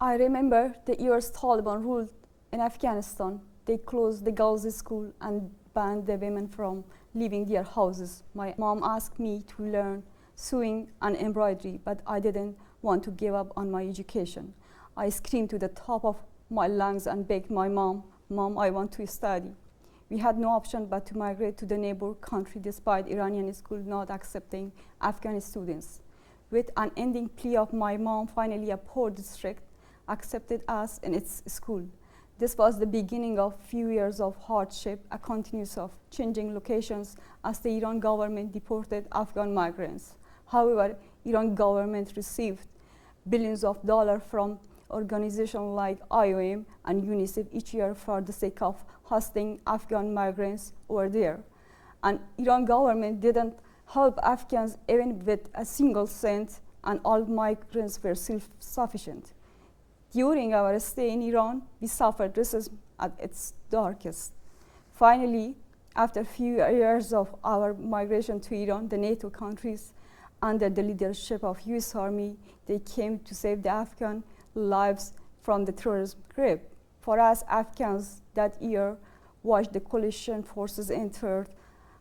I remember the years Taliban ruled in Afghanistan. They closed the girls' school and banned the women from leaving their houses. My mom asked me to learn sewing and embroidery, but I didn't want to give up on my education. I screamed to the top of my lungs and begged my mom, "Mom, I want to study." We had no option but to migrate to the neighbor country despite Iranian schools not accepting Afghan students. With an ending plea of my mom, finally a poor district accepted us in its school. This was the beginning of few years of hardship, a continuous of changing locations as the Iran government deported Afghan migrants. However, Iran government received billions of dollars from organizations like IOM and UNICEF each year for the sake of hosting Afghan migrants over there. And Iran government didn't help Afghans even with a single cent, and all migrants were self-sufficient. During our stay in Iran, we suffered racism at its darkest. Finally, after a few years of our migration to Iran, the NATO countries, under the leadership of US Army, they came to save the Afghan lives from the terrorism grip. For us Afghans, that year watched the coalition forces entered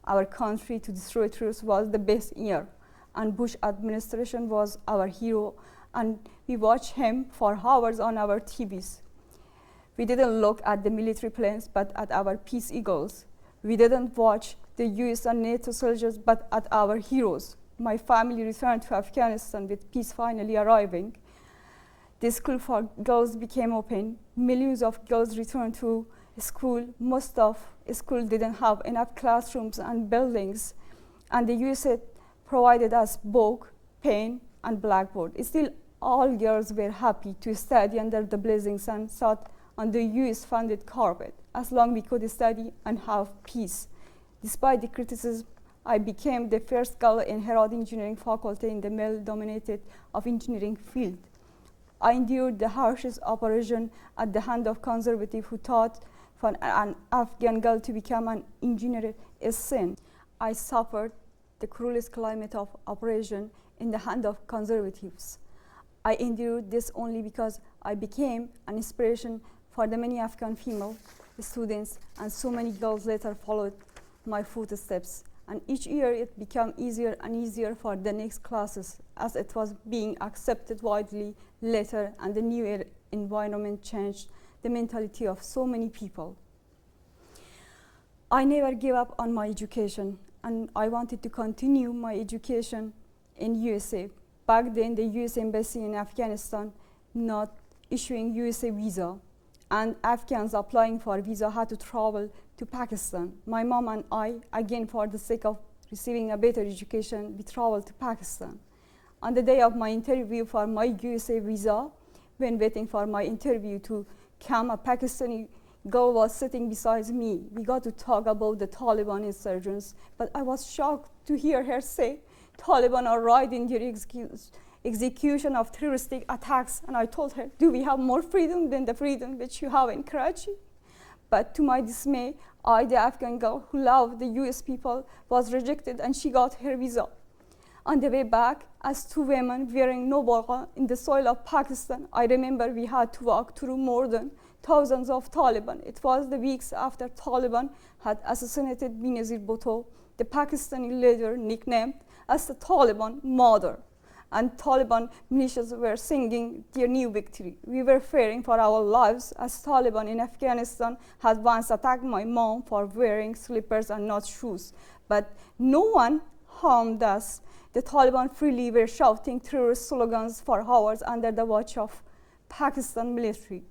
our country to destroy terrorists was the best year. And Bush administration was our hero, and we watched him for hours on our TVs. We didn't look at the military planes, but at our peace eagles. We didn't watch the US and NATO soldiers, but at our heroes. My family returned to Afghanistan with peace finally arriving. The school for girls became open. Millions of girls returned to school. Most of school didn't have enough classrooms and buildings, and the USA provided us book, pen, and blackboard. Still, all girls were happy to study under the blazing sun, sat on the US-funded carpet, as long as we could study and have peace. Despite the criticism, I became the first girl in Herat engineering faculty in the male-dominated of engineering field. I endured the harshest operation at the hand of conservatives who thought for an Afghan girl to become an engineer is sin. I suffered the cruelest climate of operation in the hand of conservatives. I endured this only because I became an inspiration for the many Afghan female students, and so many girls later followed my footsteps. And each year it became easier and easier for the next classes as it was being accepted widely later, and the new environment changed the mentality of so many people. I never gave up on my education, and I wanted to continue my education in USA. Back then, the US Embassy in Afghanistan not issuing USA visa, and Afghans applying for a visa had to travel to Pakistan. My mom and I, again for the sake of receiving a better education, we traveled to Pakistan. On the day of my interview for my USA visa, when waiting for my interview to come, a Pakistani girl was sitting beside me. We got to talk about the Taliban insurgents, but I was shocked to hear her say, "Taliban are right in their execution of terroristic attacks." And I told her, "Do we have more freedom than the freedom which you have in Karachi?" But to my dismay, I, the Afghan girl who loved the US people, was rejected, and she got her visa. On the way back, as two women wearing no burqa in the soil of Pakistan, I remember we had to walk through more than thousands of Taliban. It was the weeks after Taliban had assassinated Benazir Bhutto, the Pakistani leader nicknamed as the Taliban mother. And Taliban militias were singing their new victory. We were fearing for our lives as Taliban in Afghanistan had once attacked my mom for wearing slippers and not shoes. But no one harmed us. The Taliban freely were shouting terrorist slogans for hours under the watch of Pakistan military.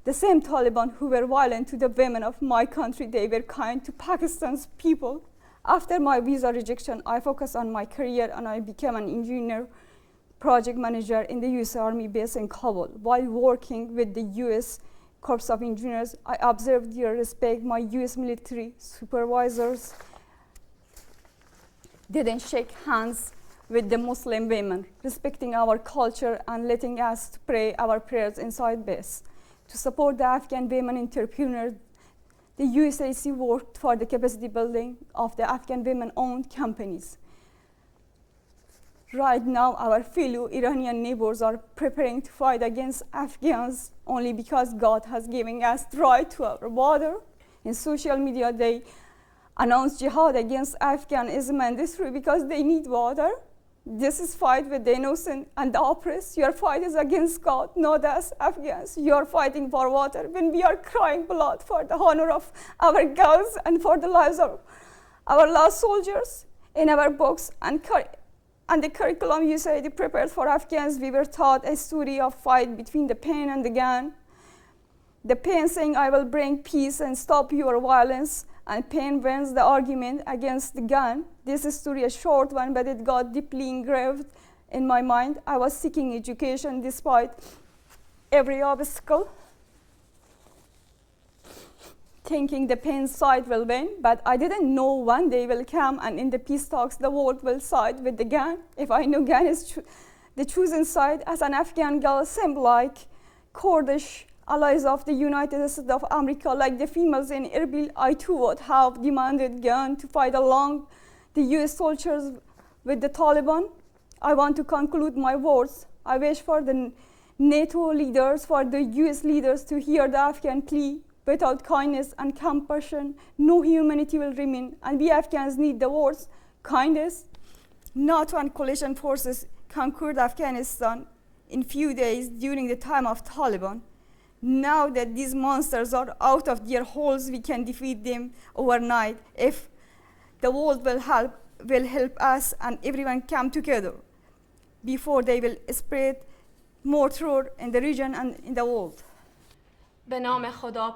The same Taliban who were violent to the women of my country, they were kind to Pakistan's people. After my visa rejection, I focused on my career, and I became an engineer project manager in the US Army base in Kabul. While working with the US Corps of Engineers, I observed their respect. My US military supervisors didn't shake hands with the Muslim women, respecting our culture and letting us pray our prayers inside base. To support the Afghan women entrepreneurs, the USAC worked for the capacity building of the Afghan women-owned companies. Right now, our fellow Iranian neighbors are preparing to fight against Afghans only because God has given us the right to our border. In social media, they announce jihad against Afghan is mandatory because they need water. This is fight with the innocent and the oppressed. Your fight is against God, not us Afghans. You are fighting for water when we are crying blood for the honor of our girls and for the lives of our lost soldiers. In our books and the curriculum you said prepared for Afghans, we were taught a story of fight between the pen and the gun. The pen saying, I will bring peace and stop your violence, and pen wins the argument against the gun. This story is a short one, but it got deeply engraved in my mind. I was seeking education despite every obstacle, thinking the pen side will win, but I didn't know one day will come and in the peace talks the world will side with the gun. If I knew gun is the chosen side, as an Afghan girl seemed like Kurdish allies of the United States of America, like the females in Erbil, I too would have demanded gun to fight along the US soldiers with the Taliban. I want to conclude my words. I wish for the NATO leaders, for the US leaders to hear the Afghan plea. Without kindness and compassion, no humanity will remain, and we Afghans need the words kindness. NATO and coalition forces conquered Afghanistan in few days during the time of Taliban. Now that these monsters are out of their holes, we can defeat them overnight if the world will help us and everyone come together before they will spread more terror in the region and in the world. به نام خدا